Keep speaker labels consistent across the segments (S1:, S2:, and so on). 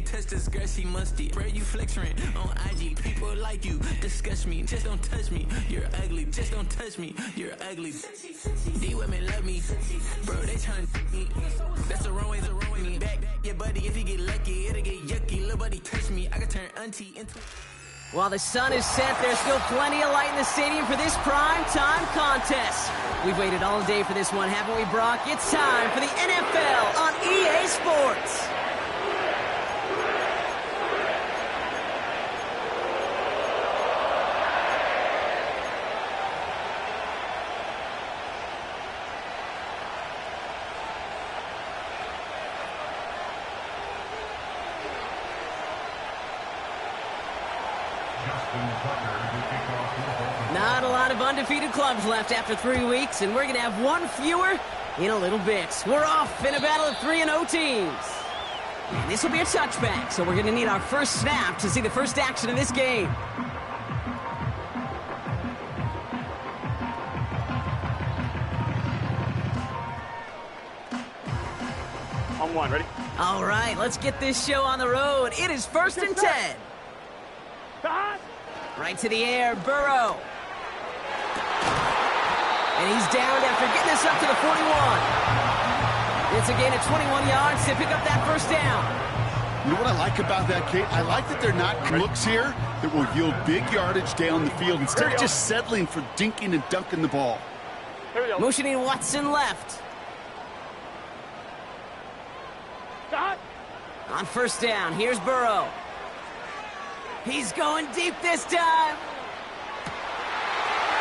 S1: can't touch this girl, she musty. Bro, you flexing on IG. People like you, disgust me. Just don't touch me, you're ugly. Just don't touch me, you're ugly. These women love me, bro, they tryna me. That's the wrong way, me back. Yeah, buddy, if you get lucky, it'll get yucky. Little buddy touch me, I can turn auntie into...
S2: While the sun is set, there's still plenty of light in the stadium for this prime time contest. We've waited all day for this one, haven't we, Brock? It's time for the NFL on EA Sports. Not a lot of undefeated clubs left after 3 weeks, and we're going to have one fewer in a little bit. We're off in a battle of 3-0 teams. And this will be a touchback, so we're going to need our first snap to see the first action of this game.
S3: On one, ready?
S2: All right, let's get this show on the road. It is 1st and 10. Right to the air, Burrow. And he's downed after getting this up to the 41. It's a gain of 21 yards to pick up that first down.
S4: You know what I like about that, Kate? I like that they're not looks here that will yield big yardage down the field instead of just settling for dinking and dunking the ball.
S2: Motioning Watson left.
S3: Stop.
S2: On first down, here's Burrow. He's going deep this time.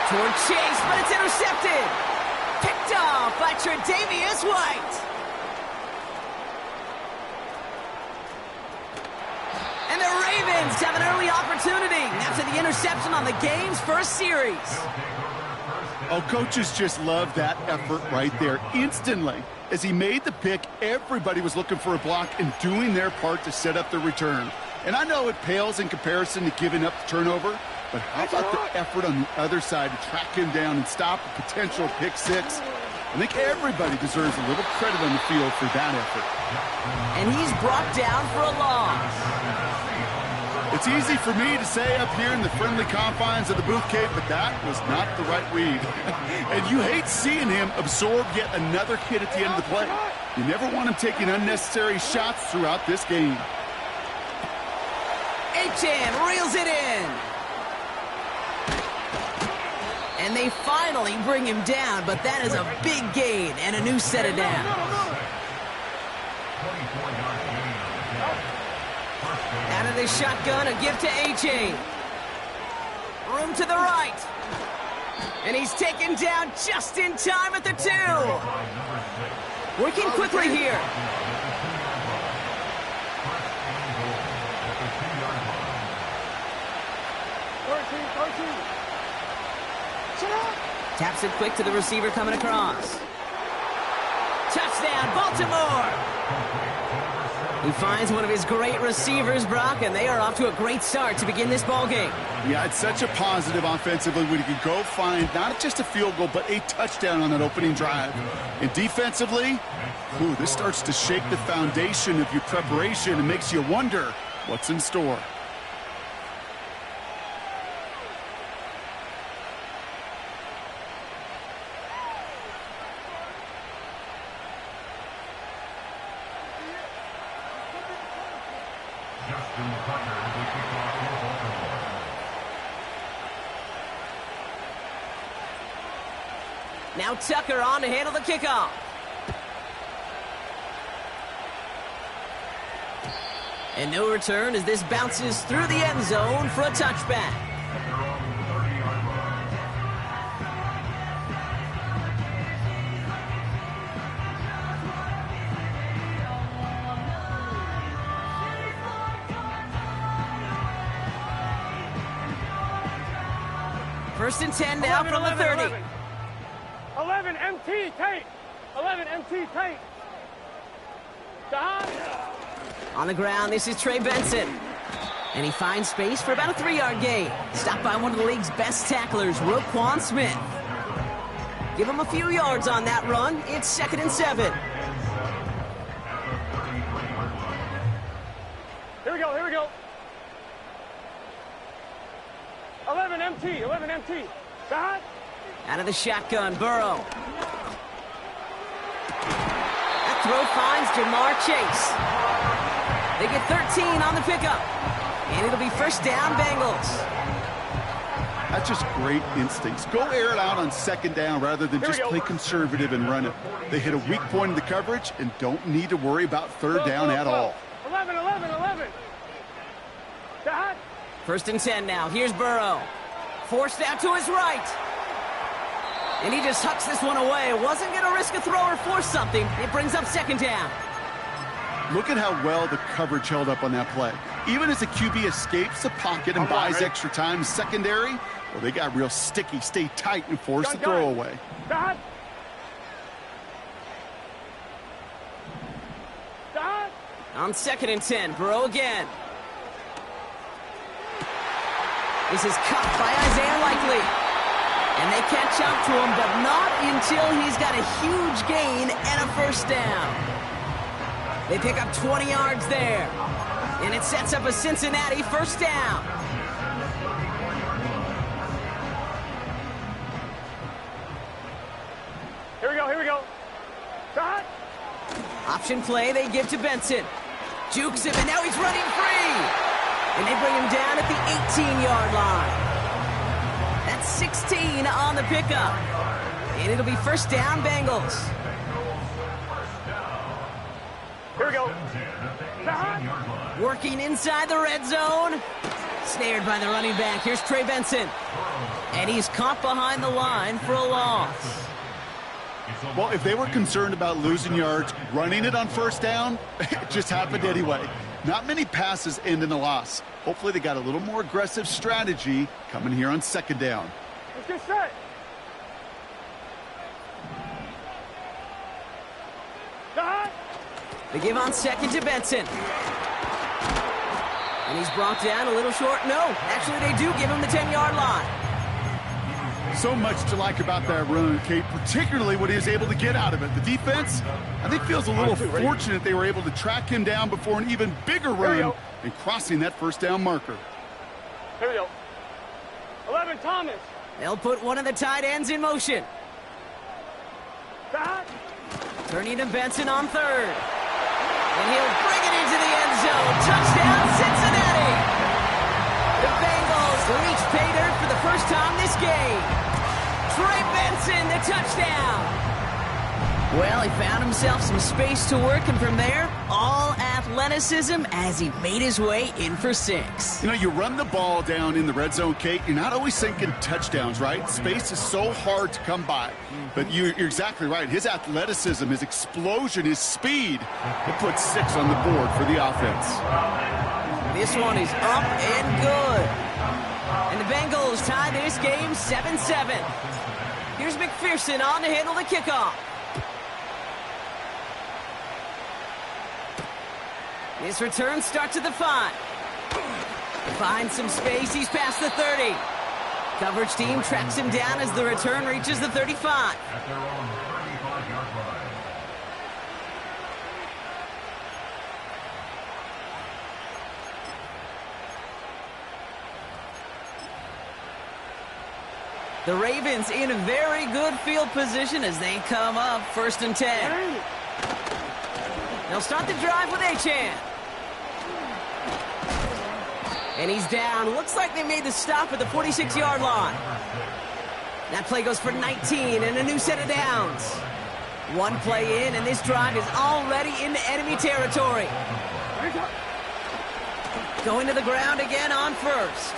S2: Toward Chase, but it's intercepted. Picked off by Tre'Davious White. And the Ravens have an early opportunity after the interception on the game's first series.
S4: Oh, coaches just love that effort right there instantly. As he made the pick, everybody was looking for a block and doing their part to set up the return. And I know it pales in comparison to giving up the turnover, but how about the effort on the other side to track him down and stop a potential pick six? I think everybody deserves a little credit on the field for that effort.
S2: And he's brought down for a loss.
S4: It's easy for me to say up here in the friendly confines of the booth, Kate, but that was not the right read. And you hate seeing him absorb yet another hit at the end of the play. You never want him taking unnecessary shots throughout this game.
S2: Achane reels it in. And they finally bring him down, but that is a big gain and a new set of downs. Out of the shotgun, a give to Achane. Room to the right. And he's taken down just in time at the 2. Working quickly here. Taps it quick to the receiver coming across. Touchdown, Baltimore! He finds one of his great receivers, Brock, and they are off to a great start to begin this ballgame.
S4: Yeah, it's such a positive offensively when you can go find not just a field goal, but a touchdown on that opening drive. And defensively, this starts to shake the foundation of your preparation and makes you wonder what's in store.
S2: Now Tucker on to handle the kickoff. And no return as this bounces through the end zone for a touchback. First and 10 now from the 30.
S3: 11 MT tape. 11 MT tape.
S2: On the ground, this is Trey Benson. And he finds space for about a 3-yard gain. Stopped by one of the league's best tacklers, Roquan Smith. Give him a few yards on that run. It's 2nd and 7.
S3: MT, 11 MT. Shot.
S2: Out of the shotgun, Burrow. That throw finds Jamar Chase. They get 13 on the pickup. And it'll be first down, Bengals.
S4: That's just great instincts. Go air it out on second down rather than just play conservative and run it. They hit a weak point in the coverage and don't need to worry about third down at all.
S3: 11, 11, 11. Shot.
S2: First and 10 now. Here's Burrow. Forced out to his right. And he just hucks this one away. Wasn't going to risk a throw or force something. It brings up second down.
S4: Look at how well the coverage held up on that play. Even as the QB escapes the pocket and buys extra time secondary, well, they got real sticky. Stay tight and force the throw away.
S3: Shot. Shot.
S2: On second and 10, Burrow again. This is caught by Isaiah Likely. And they catch up to him, but not until he's got a huge gain and a first down. They pick up 20 yards there. And it sets up a Cincinnati first down.
S3: Here we go, here we go. Shot.
S2: Option play they give to Benson. Jukes him, and now he's running free. And they bring him down at the 18-yard line. That's 16 on the pickup. And it'll be first down, Bengals.
S3: Here we go. Shot.
S2: Working inside the red zone. Snared by the running back. Here's Trey Benson. And he's caught behind the line for a loss.
S4: Well, if they were concerned about losing yards, running it on first down, it just happened anyway. Not many passes end in a loss. Hopefully they got a little more aggressive strategy coming here on second down.
S3: Let's get set. Shot.
S2: They give on second to Benson. And he's brought down a little short. No, actually they do give him the 10-yard line.
S4: So much to like about that run, Kate, particularly what he was able to get out of it. The defense, I think, feels a little fortunate they were able to track him down before an even bigger run and crossing that first down marker.
S3: Here we go. 11 Thomas.
S2: They'll put one of the tight ends in motion.
S3: Shot.
S2: Turning to Benson on third. And he'll bring it into the end zone. Touchdown, Cincinnati! The Bengals reach pay dirt for the first time this game. Trey Benson, the touchdown. Well, he found himself some space to work, and from there, all athleticism as he made his way in for 6.
S4: You know, you run the ball down in the red zone, Kate, you're not always thinking touchdowns, right? Space is so hard to come by. But you're exactly right. His athleticism, his explosion, his speed, it puts 6 on the board for the offense.
S2: This one is up and good. And the Bengals tie this game 7-7. Here's McPherson on to handle the kickoff. His return starts at the 5. Finds some space. He's past the 30. Coverage team tracks him down as the return reaches the 35.
S5: At their own 35-yard line.
S2: The Ravens in a very good field position as they come up first and 10. They'll start the drive with Achane. And he's down. Looks like they made the stop at the 46-yard line. That play goes for 19 and a new set of downs. One play in, and this drive is already into enemy territory. Going to the ground again on first.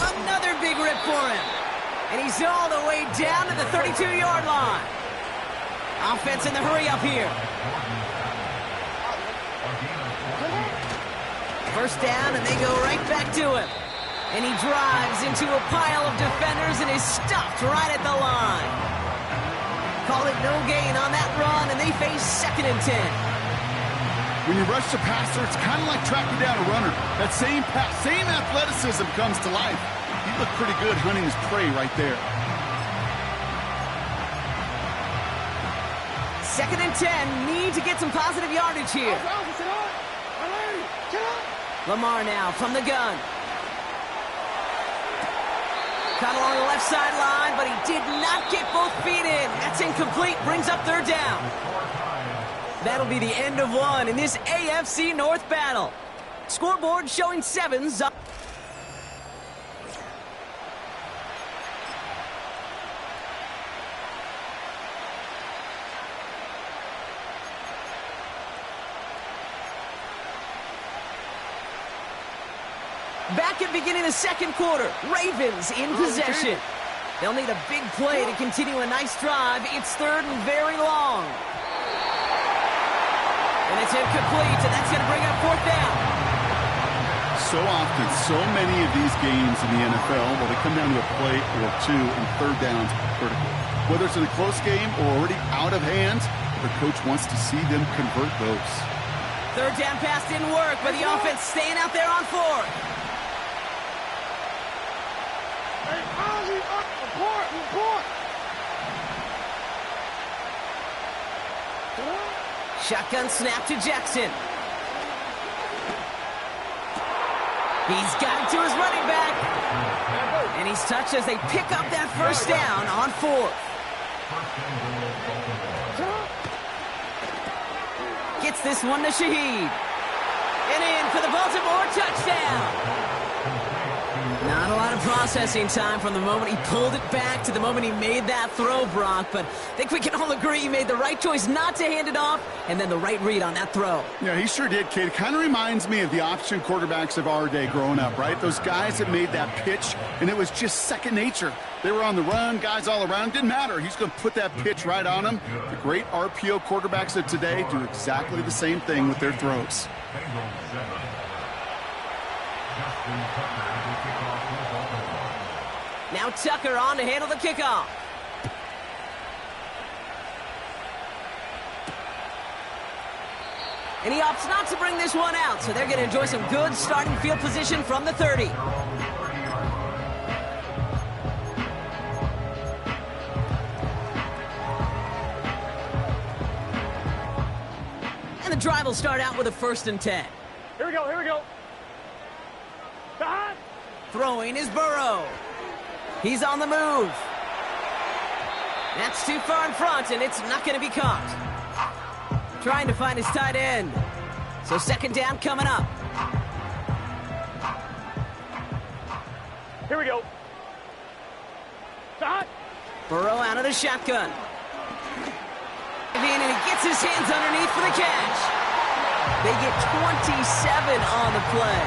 S2: Another big rip for him. And he's all the way down to the 32-yard line. Offense in the hurry up here. First down, and they go right back to him. And he drives into a pile of defenders and is stopped right at the line. Call it no gain on that run, and they face second and 10.
S4: When you rush the passer, it's kind of like tracking down a runner. That same pass, same athleticism comes to life. He looked pretty good hunting his prey right there.
S2: Second and 10, need to get some positive yardage here. Lamar now from the gun. Caught along the left sideline, but he did not get both feet in. That's incomplete, brings up third down. That'll be the end of one in this AFC North battle. Scoreboard showing 7s up. Back at beginning of the second quarter, Ravens in possession. They'll need a big play to continue a nice drive. It's third and very long. And it's incomplete, and that's going to bring up fourth down.
S4: So often, so many of these games in the NFL, well, they come down to a play or two, and third downs are critical. Whether it's in a close game or already out of hand, the coach wants to see them convert those.
S2: Third down pass didn't work, but the offense staying out there on fourth. Shotgun snap to Jackson. He's got it to his running back. And he's touched as they pick up that first down on fourth. Gets this one to Shaheed. And in for the Baltimore touchdown. Not a lot of processing time from the moment he pulled it back to the moment he made that throw, Brock. But I think we can all agree he made the right choice not to hand it off, and then the right read on that throw.
S4: Yeah, he sure did, kid. It kind of reminds me of the option quarterbacks of our day growing up, right? Those guys that made that pitch, and it was just second nature. They were on the run, guys all around. Didn't matter. He's going to put that pitch right on them. The great RPO quarterbacks of today do exactly the same thing with their throws.
S2: Now Tucker on to handle the kickoff. And he opts not to bring this one out, so they're going to enjoy some good starting field position from the 30. And the drive will start out with a 1st and 10.
S3: Here we go, here we go. Stop.
S2: Throwing is Burrow. He's on the move. That's too far in front, and it's not going to be caught. Trying to find his tight end. So second down coming up.
S3: Here we go. Stop.
S2: Burrow out of the shotgun. And he gets his hands underneath for the catch. They get 27 on the play.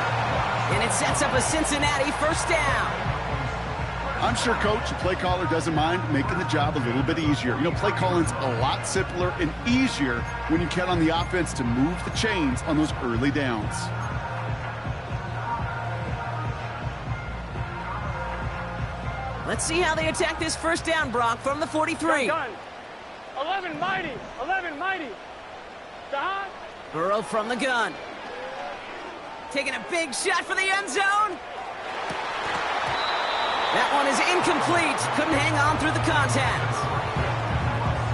S2: And it sets up a Cincinnati first down.
S4: I'm sure, Coach, the play caller doesn't mind making the job a little bit easier. You know, play calling's a lot simpler and easier when you count on the offense to move the chains on those early downs.
S2: Let's see how they attack this first down, Brock, from the 43.
S3: Gun. 11 mighty. 11 mighty. Stop.
S2: Burrow from the gun. Taking a big shot for the end zone. That one is incomplete. Couldn't hang on through the contact.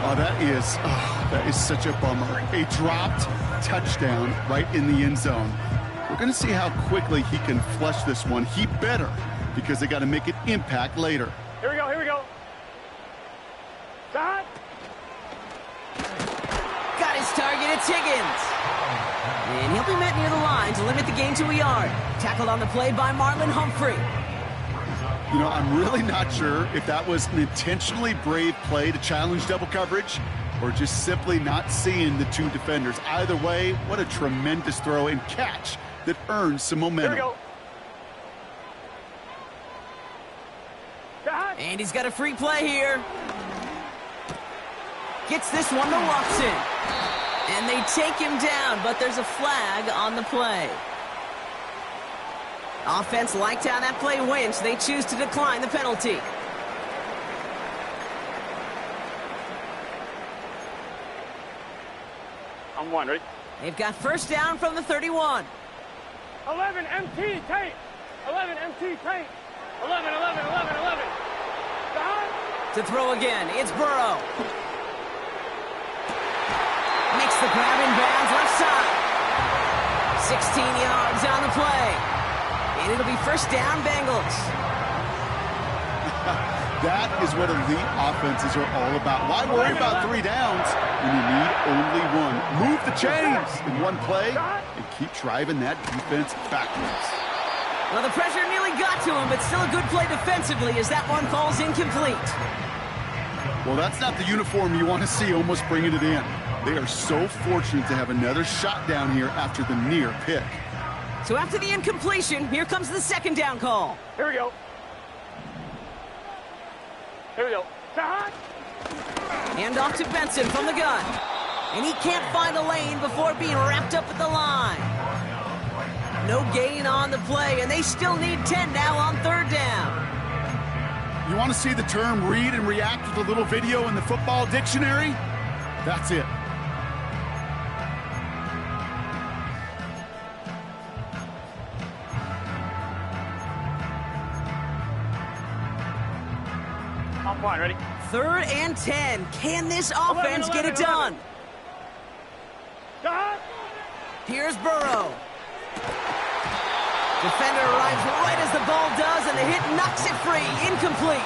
S4: Oh, that is such a bummer. A dropped touchdown right in the end zone. We're going to see how quickly he can flush this one. He better, because they got to make it impact later.
S3: Here we go, here we go. Stop.
S2: Got his target, it's Higgins. And he'll be met near the line to limit the gain to a yard. Tackled on the play by Marlon Humphrey.
S4: You know, I'm really not sure if that was an intentionally brave play to challenge double coverage or just simply not seeing the two defenders. Either way, what a tremendous throw and catch that earns some momentum.
S3: Here we go.
S2: And he's got a free play here. Gets this one to Watson. And they take him down, but there's a flag on the play. Offense liked how that play went, so they choose to decline the penalty.
S3: I'm one, ready?
S2: They've got first down from the 31.
S3: 11 MT tape. 11 MT tape. 11, 11, 11, 11. Stop.
S2: To throw again, it's Burrow. Makes the grab in bounds left side. 16 yards on the play. And it'll be first down, Bengals.
S4: That is what elite offenses are all about. Why worry about 3 downs when you need only 1? Move the chains in one play and keep driving that defense backwards.
S2: Well, the pressure nearly got to him, but still a good play defensively as that one falls incomplete.
S4: Well, that's not the uniform you want to see almost bringing it in. They are so fortunate to have another shot down here after the near pick.
S2: So after the incompletion, here comes the second down call.
S3: Here we go. Here we go.
S2: Hand off to Benson from the gun. And he can't find a lane before being wrapped up at the line. No gain on the play, and they still need 10 now on third down.
S4: You want to see the term read and react with a little video in the football dictionary? That's it.
S3: I'm fine, ready?
S2: 3rd and 10. Can this offense get it done? Here's Burrow. Defender arrives right as the ball does, and the hit knocks it free. Incomplete.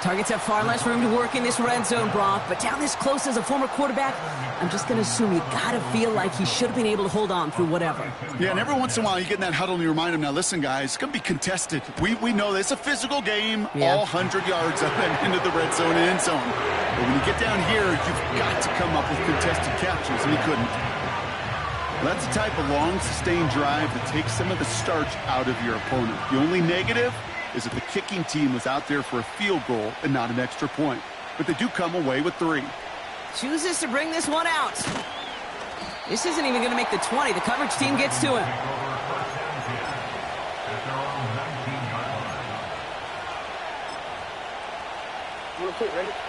S2: Targets have far less room to work in this red zone, Brock, but down this close as a former quarterback, I'm just going to assume you got to feel like he should have been able to hold on through whatever.
S4: Yeah, and every once in a while you get in that huddle and you remind him, now listen, guys, it's going to be contested. We know this. It's a physical game, all 100 yards up and into the red zone and end zone. But when you get down here, you've got to come up with contested catches, and he couldn't. Well, that's the type of long, sustained drive that takes some of the starch out of your opponent. The only negative is that the kicking team was out there for a field goal and not an extra point. But they do come away with 3.
S2: Chooses to bring this one out. This isn't even going to make the 20. The coverage team gets to him.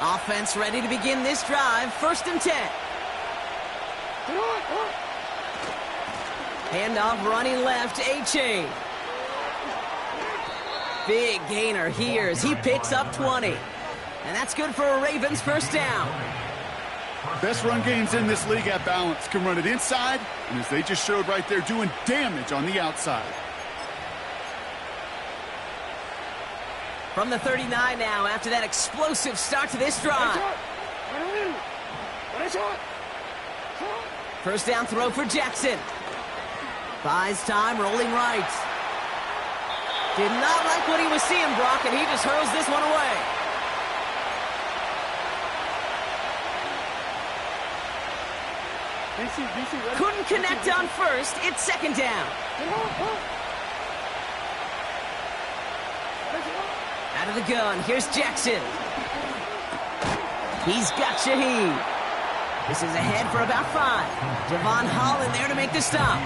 S2: Offense ready to begin this drive. 1st and 10. Handoff running left, A-Chain. Big gainer here as he picks up 20. And that's good for a Ravens 1st down.
S4: Best run games in this league at balance. Can run it inside, and as they just showed right there, doing damage on the outside.
S2: From the 39 now after that explosive start to this drive. 1st down throw for Jackson. Buys time, rolling right. Did not like what he was seeing, Brock, and he just hurls this one away. Couldn't connect on 1st. It's 2nd down. Out of the gun, here's Jackson. He's got Shaheed. This is ahead for about 5. Javon Holland there to make the stop.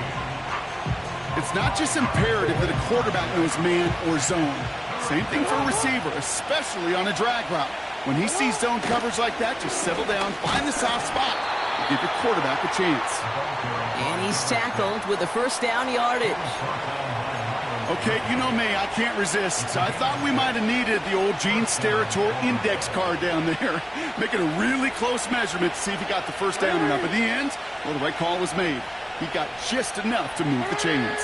S4: It's not just imperative that a quarterback knows man or zone. Same thing for a receiver, especially on a drag route. When he sees zone coverage like that, just settle down, find the soft spot, and give your quarterback a chance.
S2: And he's tackled with the 1st down yardage.
S4: Okay, you know me, I can't resist. I thought we might have needed the old Gene Steratore index card down there, making a really close measurement to see if he got the 1st down or not. But in the end, well, the right call was made. He got just enough to move the chains.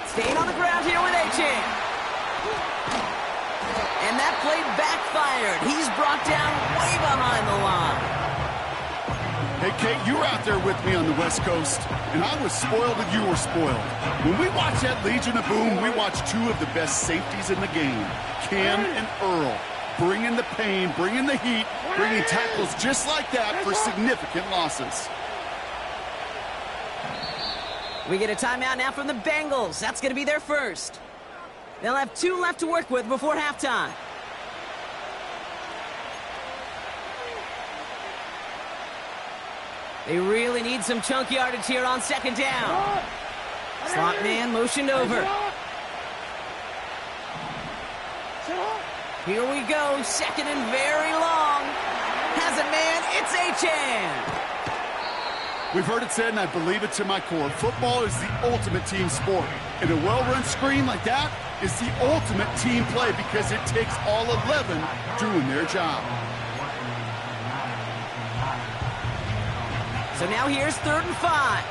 S2: Staying on the ground here with A-Chain. And that play backfired. He's brought down way behind the line.
S4: Hey, Kate, you were out there with me on the West Coast, and I was spoiled and you were spoiled. When we watch that Legion of Boom, we watch 2 of the best safeties in the game, Cam and Earl, bringing the pain, bringing the heat, bringing tackles just like that for significant losses.
S2: We get a timeout now from the Bengals. That's going to be their 1st. They'll have 2 left to work with before halftime. They really need some chunk yardage here on 2nd down. Slot man motioned over. Here we go, 2nd and very long. Has it, man, it's A-Chan.
S4: We've heard it said, and I believe it to my core. Football is the ultimate team sport. And a well-run screen like that is the ultimate team play because it takes all 11 doing their job.
S2: So now here's 3rd and 5.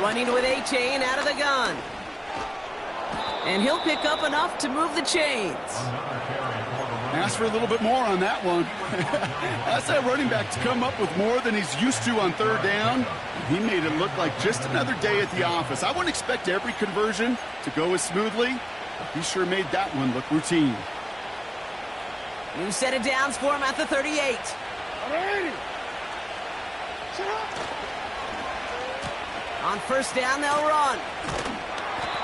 S2: Running with A-Chain out of the gun. And he'll pick up enough to move the chains.
S4: Ask for a little bit more on that one. That's that running back to come up with more than he's used to on 3rd down. He made it look like just another day at the office. I wouldn't expect every conversion to go as smoothly, but he sure made that one look routine.
S2: New set of downs for him at the 38. On 1st down, they'll run.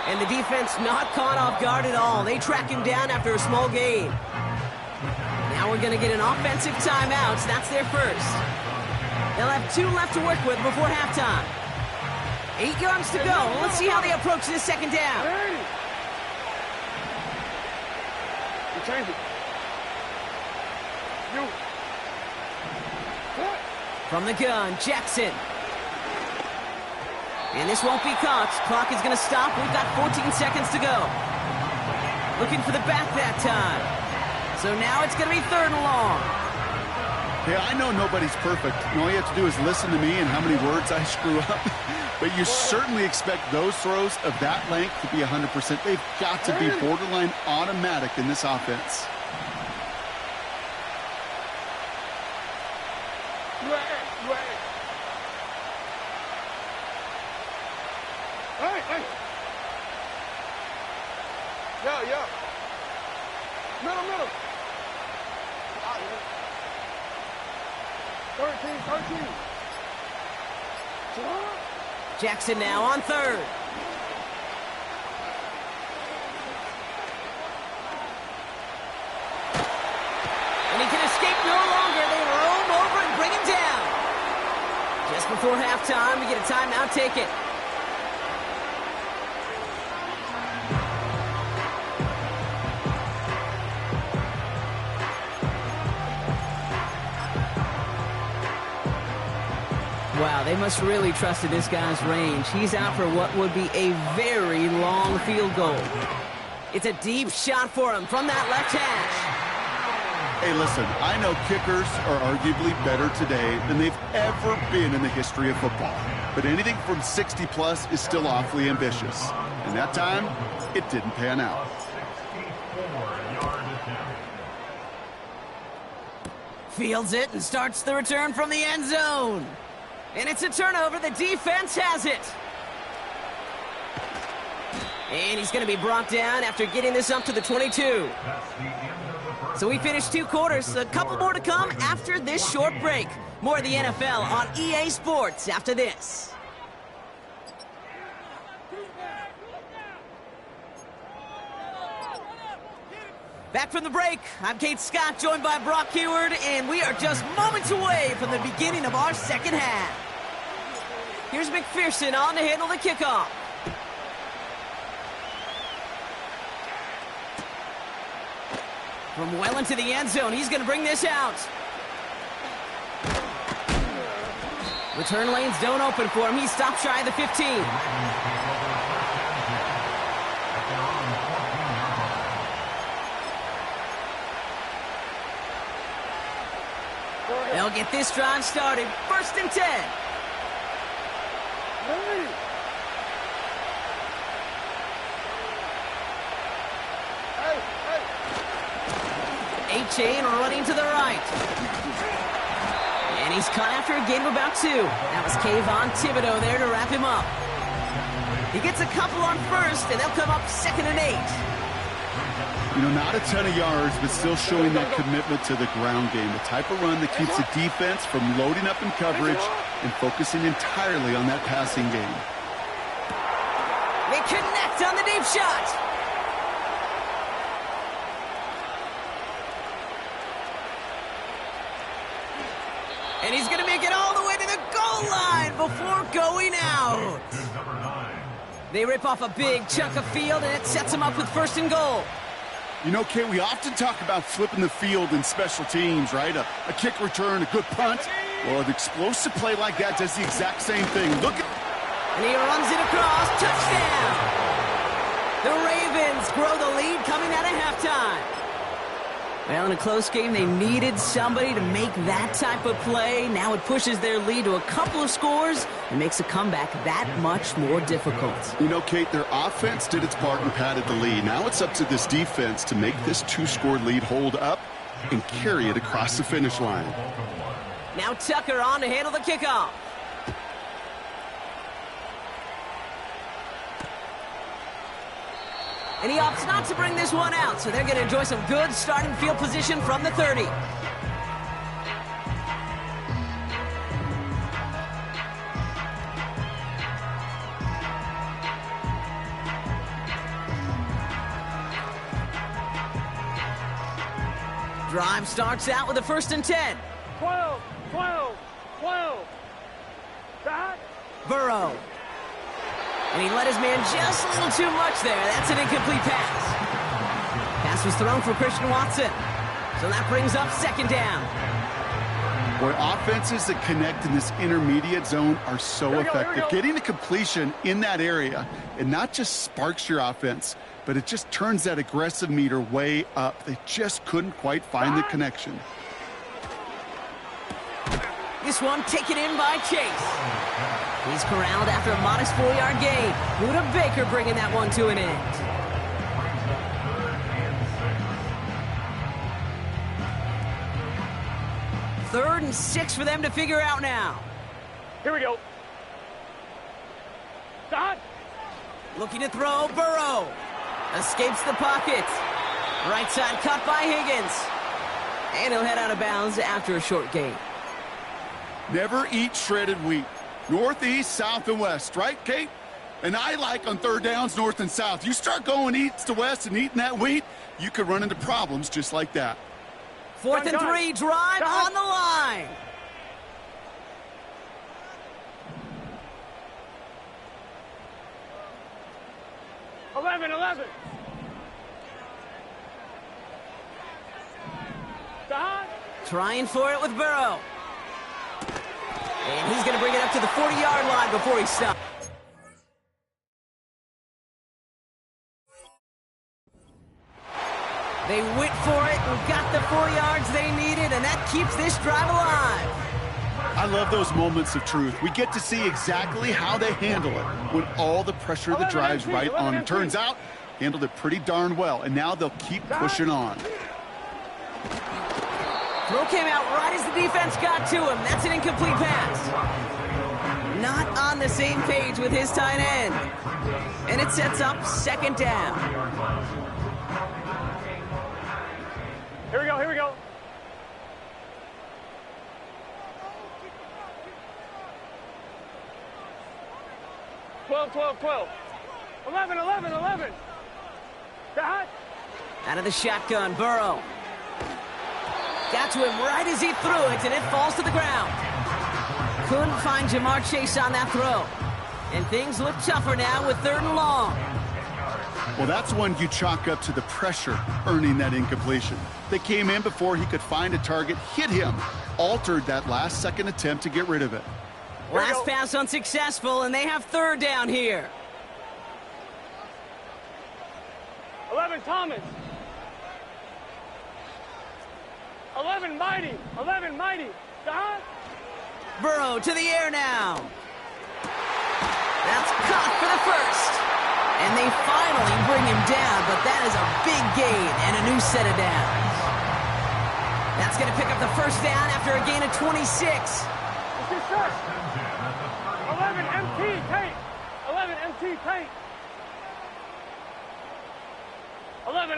S2: And the defense not caught off guard at all. They track him down after a small gain. Now we're going to get an offensive timeout. So that's their first. They'll have 2 left to work with before halftime. 8 yards to go. Let's see how they approach this 2nd down.
S3: You change it. You.
S2: From the gun, Jackson. And this won't be caught. Clock is going to stop. We've got 14 seconds to go. Looking for the back that time. So now it's going to be 3rd and long.
S4: Yeah, I know nobody's perfect. And all you have to do is listen to me and how many words I screw up. But you certainly expect those throws of that length to be 100%. They've got to be borderline automatic in this offense.
S3: Yeah. Middle. 13.
S2: Jackson now on 3rd. And he can escape no longer. They roam over and bring him down. Just before halftime, we get a timeout taken. Wow, they must really trust in this guy's range. He's out for what would be a very long field goal. It's a deep shot for him from that left hash.
S4: Hey, listen, I know kickers are arguably better today than they've ever been in the history of football. But anything from 60-plus is still awfully ambitious. And that time, it didn't pan out.
S2: Fields it and starts the return from the end zone. And it's a turnover. The defense has it. And he's going to be brought down after getting this up to the 22. So we finished 2 quarters. A couple more to come after this short break. More of the NFL on EA Sports after this. Back from the break, I'm Kate Scott, joined by Brock Heward, and we are just moments away from the beginning of our 2nd half. Here's McPherson on to handle the kickoff. From well into the end zone, he's going to bring this out. Return lanes don't open for him. He stopped shy of the 15. They'll get this drive started. 1st and 10. A-Chain running to the right. And he's caught after a gain of about 2. That was Kayvon Thibodeau there to wrap him up. He gets a couple on 1st, and they'll come up 2nd and 8.
S4: You know, not a ton of yards, but still showing that commitment to the ground game. The type of run that keeps the defense from loading up in coverage and focusing entirely on that passing game.
S2: They connect on the deep shot. And he's going to make it all the way to the goal line before going out. They rip off a big chunk of field, and it sets them up with 1st and goal.
S4: You know, Kate, we often talk about flipping the field in special teams, right? A kick return, a good punt. Well, an explosive play like that does the exact same thing. Look at...
S2: And he runs it across. Touchdown! The Ravens grow the lead coming out of halftime. Well, in a close game, they needed somebody to make that type of play. Now it pushes their lead to a couple of scores and makes a comeback that much more difficult.
S4: You know, Kate, their offense did its part and padded the lead. Now it's up to this defense to make this two-score lead hold up and carry it across the finish line.
S2: Now Tucker on to handle the kickoff. And he opts not to bring this one out, so they're going to enjoy some good starting field position from the 30. Drive starts out with a 1st and 10.
S3: 12, 12, 12. Stop.
S2: Burrow. And he let his man just a little too much there. That's an incomplete pass. Pass was thrown for Christian Watson. So that brings up 2nd down.
S4: Boy, offenses that connect in this intermediate zone are so effective. Getting the completion in that area, it not just sparks your offense, but it just turns that aggressive meter way up. They just couldn't quite find the connection.
S2: This one taken in by Chase. He's corralled after a modest 4-yard gain. Buda Baker bringing that one to an end. Third and 6 for them to figure out now.
S3: Here we go. Stop.
S2: Looking to throw, Burrow. Escapes the pocket. Right side cut by Higgins. And he'll head out of bounds after a short gain.
S4: Never eat shredded wheat. Northeast, south, and west, right, Kate? And I like on 3rd downs, north and south. You start going east to west and eating that wheat, you could run into problems just like that.
S2: 4th and 3, drive on the line.
S3: Eleven. Stop.
S2: Trying for it with Burrow. And he's going to bring it up to the 40-yard line before he stops. They went for it and got the 4 yards they needed, and that keeps this drive alive.
S4: I love those moments of truth. We get to see exactly how they handle it when all the pressure of the drive's right on them. Turns out, handled it pretty darn well, and now they'll keep pushing on.
S2: Throw came out right as the defense got to him. That's an incomplete pass. Not on the same page with his tight end. And it sets up 2nd down.
S3: Here we go. Twelve. 11. Stop.
S2: Out of the shotgun, Burrow. Got to him right as he threw it, and it falls to the ground. Couldn't find Jamar Chase on that throw. And things look tougher now with 3rd and long.
S4: Well, that's one you chalk up to the pressure earning that incompletion. They came in before he could find a target, hit him, altered that last-second attempt to get rid of it.
S2: Last pass unsuccessful, and they have 3rd down here.
S3: 11 Thomas. 11 Mighty. Stop.
S2: Burrow to the air now. That's caught for the 1st. And they finally bring him down, but that is a big gain and a new set of downs. That's going to pick up the 1st down after a gain of 26.
S3: It's your shot. 11 MT Tate. 11 MT Tate. 11.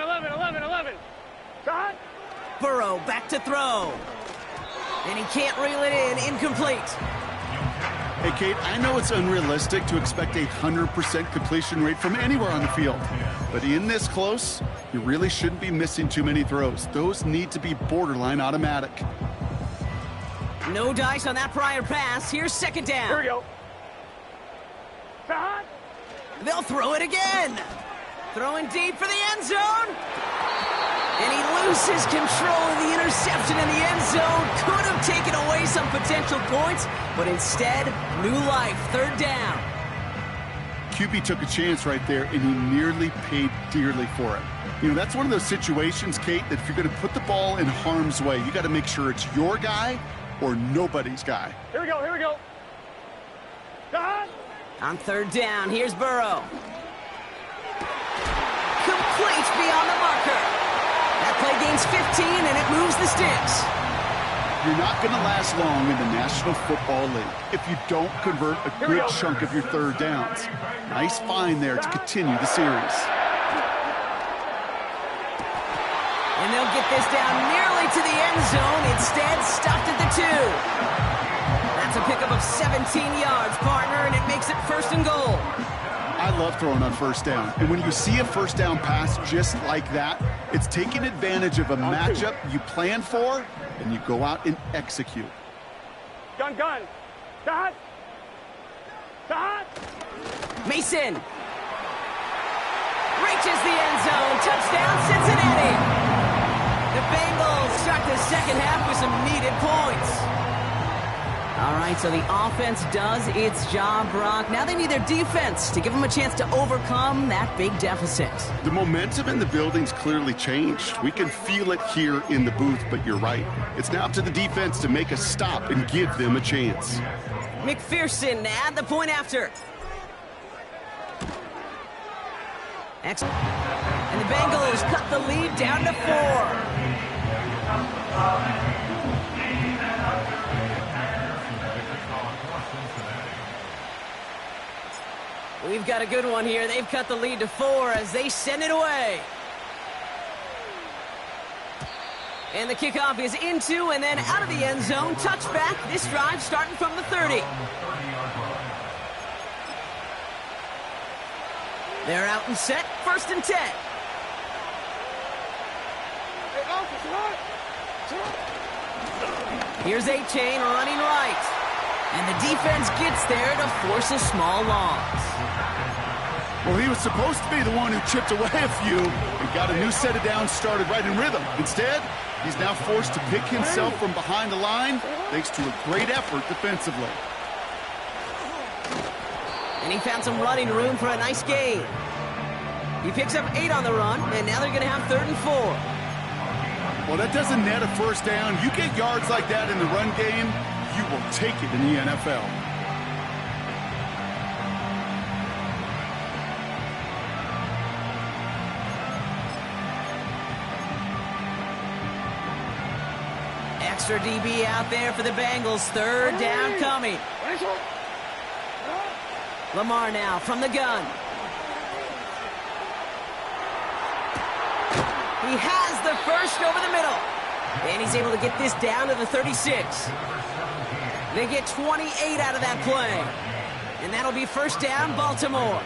S3: Shot.
S2: Burrow back to throw. And he can't reel it in. Incomplete.
S4: Hey, Kate, I know it's unrealistic to expect a 100% completion rate from anywhere on the field. But in this close, you really shouldn't be missing too many throws. Those need to be borderline automatic.
S2: No dice on that prior pass. Here's 2nd down.
S3: Here we go. Shot.
S2: They'll throw it again. Throwing deep for the end zone. And he loses control of the interception in the end zone. Could have taken away some potential points, but instead, new life, 3rd down.
S4: QB took a chance right there, and he nearly paid dearly for it. You know, that's one of those situations, Kate, that if you're going to put the ball in harm's way, you got to make sure it's your guy or nobody's guy.
S3: Here we go, here we go.
S2: On third down, here's Burrow. Complete beyond the marker. That play gains 15, and it moves the sticks.
S4: You're not going to last long in the National Football League if you don't convert a good chunk of your third downs. Nice find there to continue the series.
S2: And they'll get this down nearly to the end zone. Instead, stopped at the 2. That's a pickup of 17 yards, partner, and it makes it first and goal.
S4: I love throwing on first down. And when you see a first down pass just like that, it's taking advantage of a matchup you plan for, and you go out and execute.
S3: Gun. Dot.
S2: Mason. Reaches the end zone. Touchdown, Cincinnati. The Bengals start the second half with some needed points. All right, so the offense does its job, Brock. Now they need their defense to give them a chance to overcome that big deficit.
S4: The momentum in the building's clearly changed. We can feel it here in the booth, but you're right. It's now up to the defense to make a stop and give them a chance.
S2: McPherson at the point after. Excellent. And the Bengals cut the lead down to 4. We've got a good one here. They've cut the lead to 4 as they send it away. And the kickoff is into and then out of the end zone. Touchback. This drive starting from the 30. They're out and set. First and 10. Here's A-Chain running right. And the defense gets there to force a small loss.
S4: Well, he was supposed to be the one who chipped away a few and got a new set of downs started right in rhythm. Instead, he's now forced to pick himself from behind the line thanks to a great effort defensively.
S2: And he found some running room for a nice gain. He picks up 8 on the run, and now they're going to have 3rd and 4.
S4: Well, that doesn't net a first down. You get yards like that in the run game, you will take it in the NFL.
S2: Extra DB out there for the Bengals. 3rd down coming. Lamar now from the gun. He has the first over the middle. And he's able to get this down to the 36. They get 28 out of that play. And that'll be first down, Baltimore.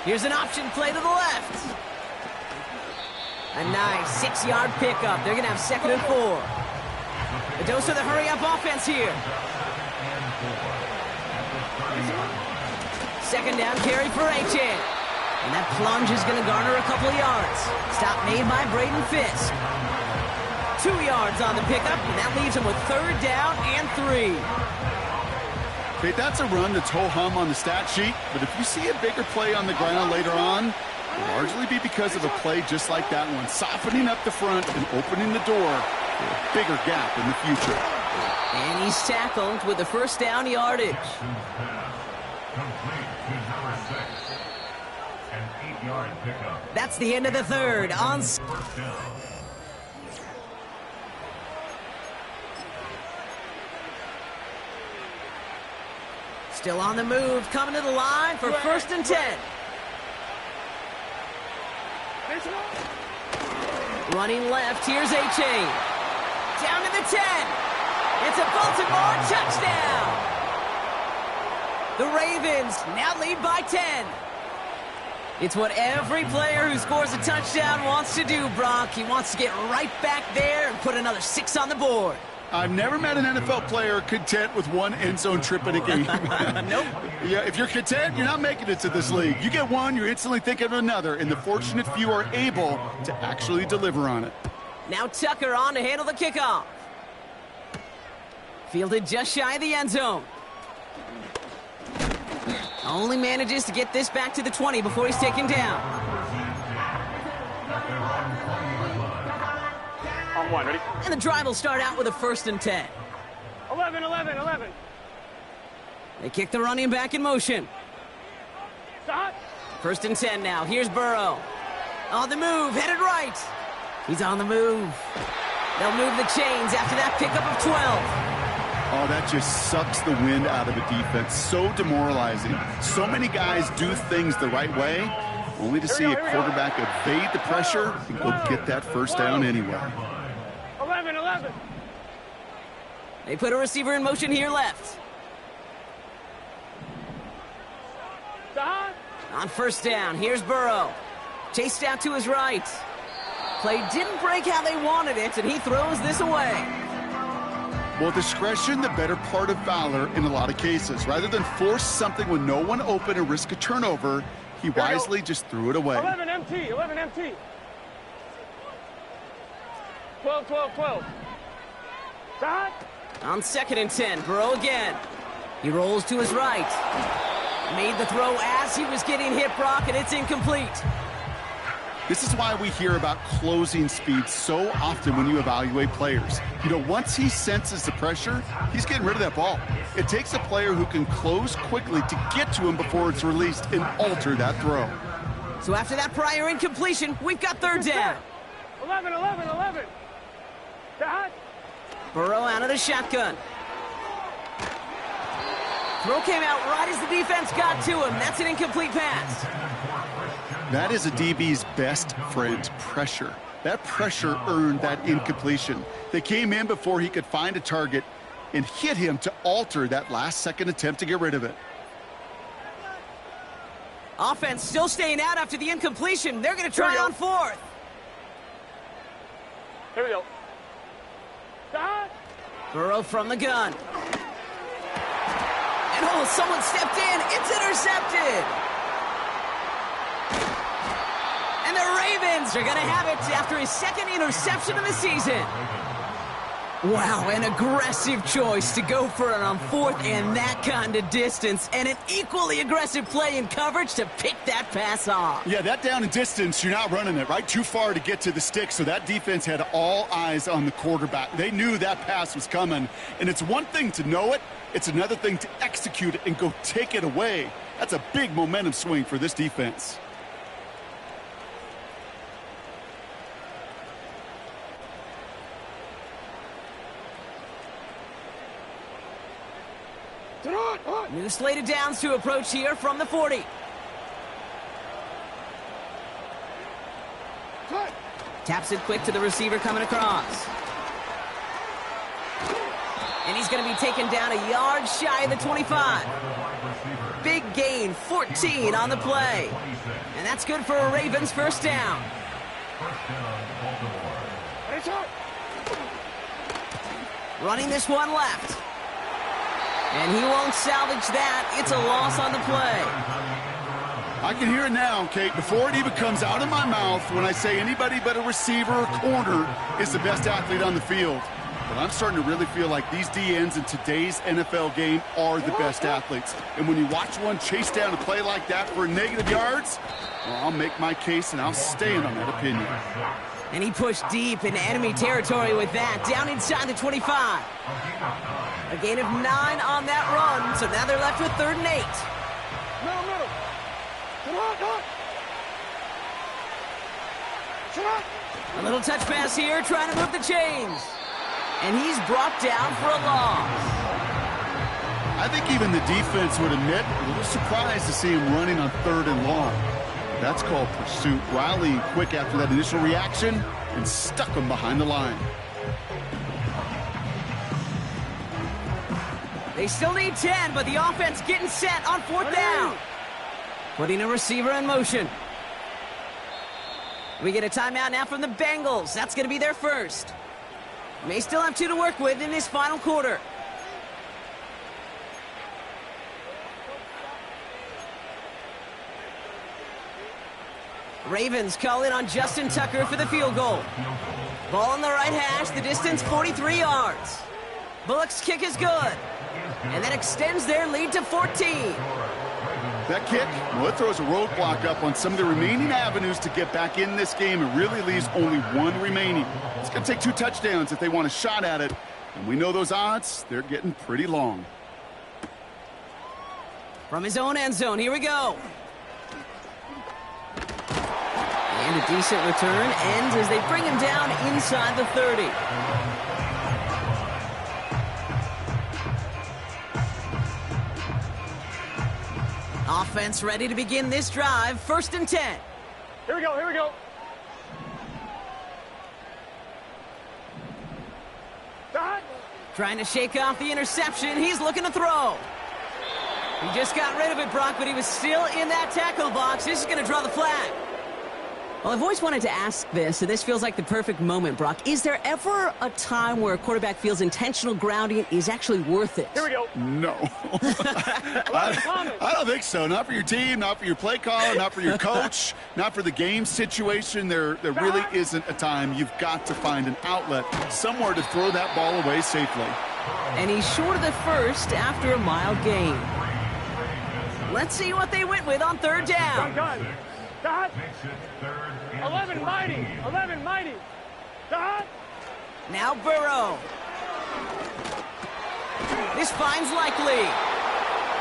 S2: Here's an option play to the left. A nice 6-yard pickup. They're going to have 2nd and 4. A dose of the hurry-up offense here. 2nd down carry for A-Chain. And that plunge is going to garner a couple of yards. Stop made by Braden Fisk. 2 yards on the pickup, and that leaves him with 3rd down and 3.
S4: Okay, that's a run that's ho-hum on the stat sheet, but if you see a bigger play on the ground later on, it'll largely be because of a play just like that one, softening up the front and opening the door for a bigger gap in the future.
S2: And he's tackled with the first down yardage. That's the end of the 3rd. On still on the move, coming to the line for 1st and 10. Running left, here's A-Chain. Down to the 10. It's a Baltimore touchdown. The Ravens now lead by 10. It's what every player who scores a touchdown wants to do, Brock. He wants to get right back there and put another 6 on the board.
S4: I've never met an NFL player content with one end zone trip in a game.
S2: Nope.
S4: Yeah, if you're content, you're not making it to this league. You get one, you're instantly thinking of another, and the fortunate few are able to actually deliver on it.
S2: Now Tucker on to handle the kickoff. Fielded just shy of the end zone. Only manages to get this back to the 20 before he's taken down.
S3: On one, ready?
S2: And the drive will start out with a 1st and 10.
S3: 11, 11, 11.
S2: They kick the running back in motion.
S3: Stop.
S2: 1st and 10 now. Here's Burrow. On the move, headed right. He's on the move. They'll move the chains after that pickup of 12.
S4: Oh, that just sucks the wind out of a defense. So demoralizing. So many guys do things the right way, only to see a quarterback evade the pressure and go get that 1st down anyway.
S3: 11, 11.
S2: They put a receiver in motion here left.
S3: Stop.
S2: On 1st down, here's Burrow. Chased out to his right. Play didn't break how they wanted it, and he throws this away.
S4: Well, discretion, the better part of valor in a lot of cases. Rather than force something with no one open and risk a turnover, he wisely just threw it away.
S3: 11 MT, 11 MT. 12, 12, 12. Stop.
S2: On 2nd and 10, Burrow again. He rolls to his right. Made the throw as he was getting hit, Brock, and it's incomplete.
S4: This is why we hear about closing speed so often when you evaluate players. You know, once he senses the pressure, he's getting rid of that ball. It takes a player who can close quickly to get to him before it's released and alter that throw.
S2: So after that prior incompletion, we've got 3rd down.
S3: 11, 11, 11. Stop.
S2: Burrow out of the shotgun. Throw came out right as the defense got to him. That's an incomplete pass.
S4: That is a DB's best friend, pressure. That pressure earned that incompletion. They came in before he could find a target and hit him to alter that last-second attempt to get rid of it.
S2: Offense still staying out after the incompletion. They're going to try on 4th.
S3: Here we go. Stop.
S2: Burrow from the gun. And oh, someone stepped in. It's intercepted. And the Ravens are going to have it after his 2nd interception of the season. Wow, an aggressive choice to go for it on 4th and that kind of distance, and an equally aggressive play in coverage to pick that pass off.
S4: Yeah, that down and distance, you're not running it, right? Too far to get to the stick, so that defense had all eyes on the quarterback. They knew that pass was coming, and it's one thing to know it, it's another thing to execute it and go take it away. That's a big momentum swing for this defense.
S2: New slated downs to approach here from the 40. Taps it quick to the receiver coming across. And he's going to be taken down a yard shy of the 25. Big gain, 14 on the play. And that's good for a Ravens 1st down. Running this one left. And he won't salvage that. It's a loss on the play.
S4: I can hear it now, Kate, before it even comes out of my mouth when I say anybody but a receiver or corner is the best athlete on the field. But I'm starting to really feel like these DNs in today's NFL game are the best athletes. And when you watch one chase down a play like that for negative yards, well, I'll make my case and I'll stand on that opinion.
S2: And he pushed deep into enemy territory with that, down inside the 25. A gain of 9 on that run, so now they're left with 3rd and 8.
S3: Middle, middle. Come on.
S2: A little touch pass here, trying to move the chains. And he's brought down for a loss.
S4: I think even the defense would admit a little surprised to see him running on 3rd and long. That's called pursuit. Rallying quick after that initial reaction and stuck him behind the line.
S2: They still need 10, but the offense getting set on 4th down. Putting a receiver in motion. We get a timeout now from the Bengals. That's going to be their first. May still have 2 to work with in this final quarter. Ravens call in on Justin Tucker for the field goal. Ball on the right hash, the distance 43 yards. Bullock's kick is good. And that extends their lead to 14.
S4: That kick, well, it throws a roadblock up on some of the remaining avenues to get back in this game. It really leaves only one remaining. It's going to take 2 touchdowns if they want a shot at it. And we know those odds, they're getting pretty long.
S2: From his own end zone, here we go. And a decent return ends as they bring him down inside the 30. Offense ready to begin this drive. 1st and 10.
S3: Here we go, here we go. Dot.
S2: Trying to shake off the interception. He's looking to throw. He just got rid of it, Brock, but he was still in that tackle box. This is going to draw the flag. Well, I've always wanted to ask this, and this feels like the perfect moment, Brock. Is there ever a time where a quarterback feels intentional grounding is actually worth it?
S3: Here we go.
S4: No. I don't think so. Not for your team, not for your play caller, not for your coach, not for the game situation. There really isn't a time. You've got to find an outlet, somewhere to throw that ball away safely.
S2: And he's short of the first after a mile gain. Let's see what they went with on 3rd down.
S3: Done. Dot. 11 mighty. 11 mighty. Dot.
S2: Now Burrow. This finds Likely.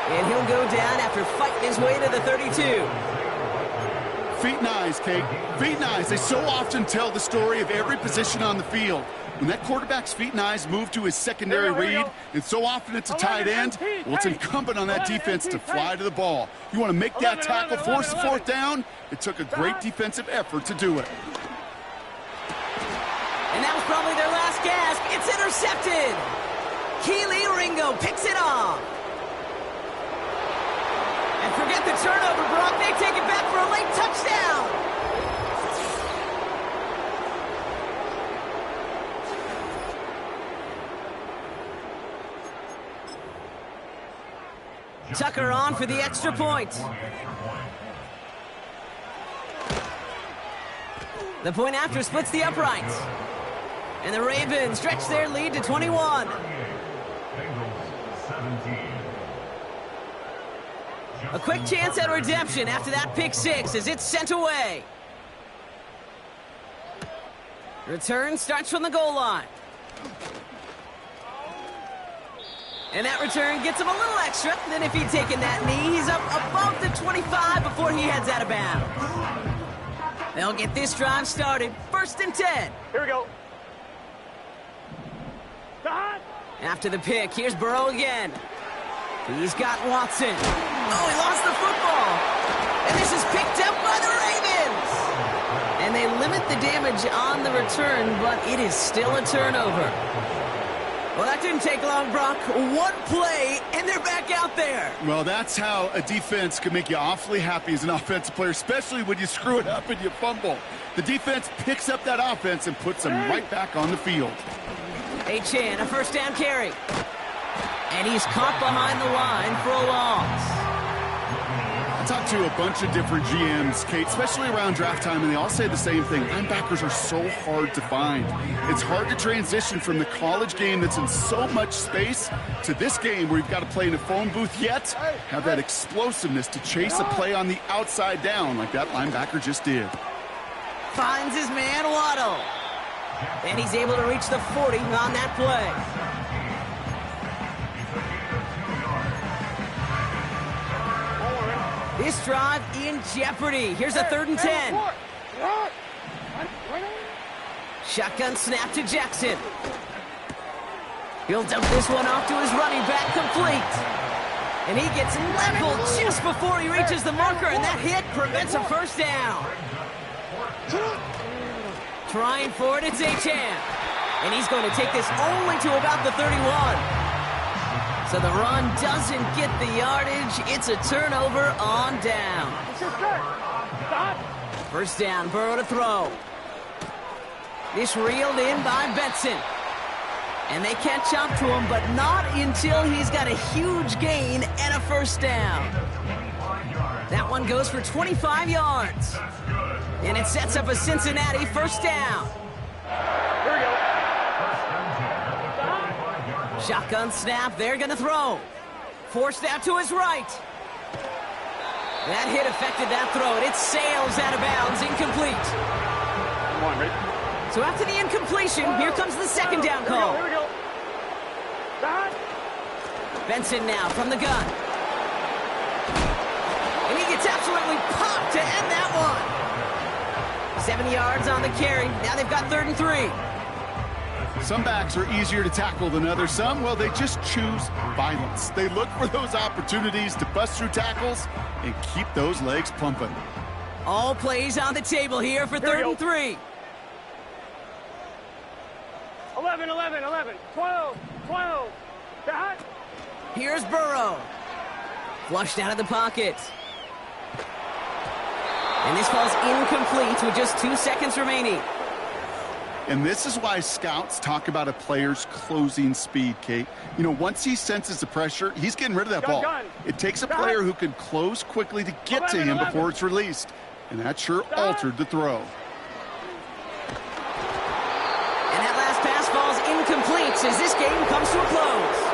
S2: And he'll go down after fighting his way to the 32.
S4: Feet and eyes, Kate. Feet and eyes. They so often tell the story of every position on the field. When that quarterback's feet and eyes move to his secondary read, and so often it's a tight end, well, it's incumbent on that defense to fly to the ball. You want to make that tackle, force the 4th down? It took a great defensive effort to do it.
S2: And that was probably their last gasp. It's intercepted. Keely Ringo picks it off. And forget the turnover, Brock. They take it back for a late touchdown. Tucker on for the extra point. The point after splits the uprights. And the Ravens stretch their lead to 21. A quick chance at redemption after that pick 6 as it's sent away. Return starts from the goal line. And that return gets him a little extra than if he'd taken that knee. He's up above the 25 before he heads out of bounds. They'll get this drive started. 1st and 10.
S3: Here we go. Dot.
S2: After the pick, here's Burrow again. He's got Watson. Oh, he lost the football. And this is picked up by the Ravens. And they limit the damage on the return, but it is still a turnover. Well, that didn't take long, Brock. One play, and they're back out there.
S4: Well, that's how a defense can make you awfully happy as an offensive player, especially when you screw it up and you fumble. The defense picks up that offense and puts them right back on the field.
S2: Achane, a 1st down carry. And he's caught behind the line for a loss.
S4: I talked to a bunch of different GMs, Kate, especially around draft time, and they all say the same thing. Linebackers are so hard to find. It's hard to transition from the college game that's in so much space to this game where you've got to play in a phone booth, yet have that explosiveness to chase a play on the outside down like that linebacker just did.
S2: Finds his man, Waddle. And he's able to reach the 40 on that play. This drive in jeopardy. Here's a 3rd and 10. Shotgun snap to Jackson. He'll dump this one off to his running back, complete. And he gets leveled just before he reaches the marker, and that hit prevents a 1st down. Trying for it, it's Achane. And he's going to take this only to about the 31. So the run doesn't get the yardage. It's a turnover on down. 1st down, Burrow to throw. This reeled in by Benson. And they catch up to him, but not until he's got a huge gain and a 1st down. That one goes for 25 yards. And it sets up a Cincinnati first down.
S3: Here we go.
S2: Shotgun snap, they're gonna throw. Forced out to his right. That hit affected that throw, and it sails out of bounds, incomplete.
S3: Come on, Rick.
S2: So after the incompletion, here comes the second down call.
S3: Here we go.
S2: Benson now from the gun. And he gets absolutely popped to end that one. 7 yards on the carry. Now they've got 3rd and 3.
S4: Some backs are easier to tackle than others. Some, well, they just choose violence. They look for those opportunities to bust through tackles and keep those legs pumping.
S2: All plays on the table here for 3rd and 3.
S3: 11, 11, 11, 12, 12. Dot.
S2: Here's Burrow. Flushed out of the pocket. And this falls incomplete with just 2 seconds remaining.
S4: And this is why scouts talk about a player's closing speed, Kate. You know, once he senses the pressure, he's getting rid of that ball. It takes a player who can close quickly to get to him before it's released. And that sure altered the throw.
S2: And that last pass falls incomplete as this game comes to a close.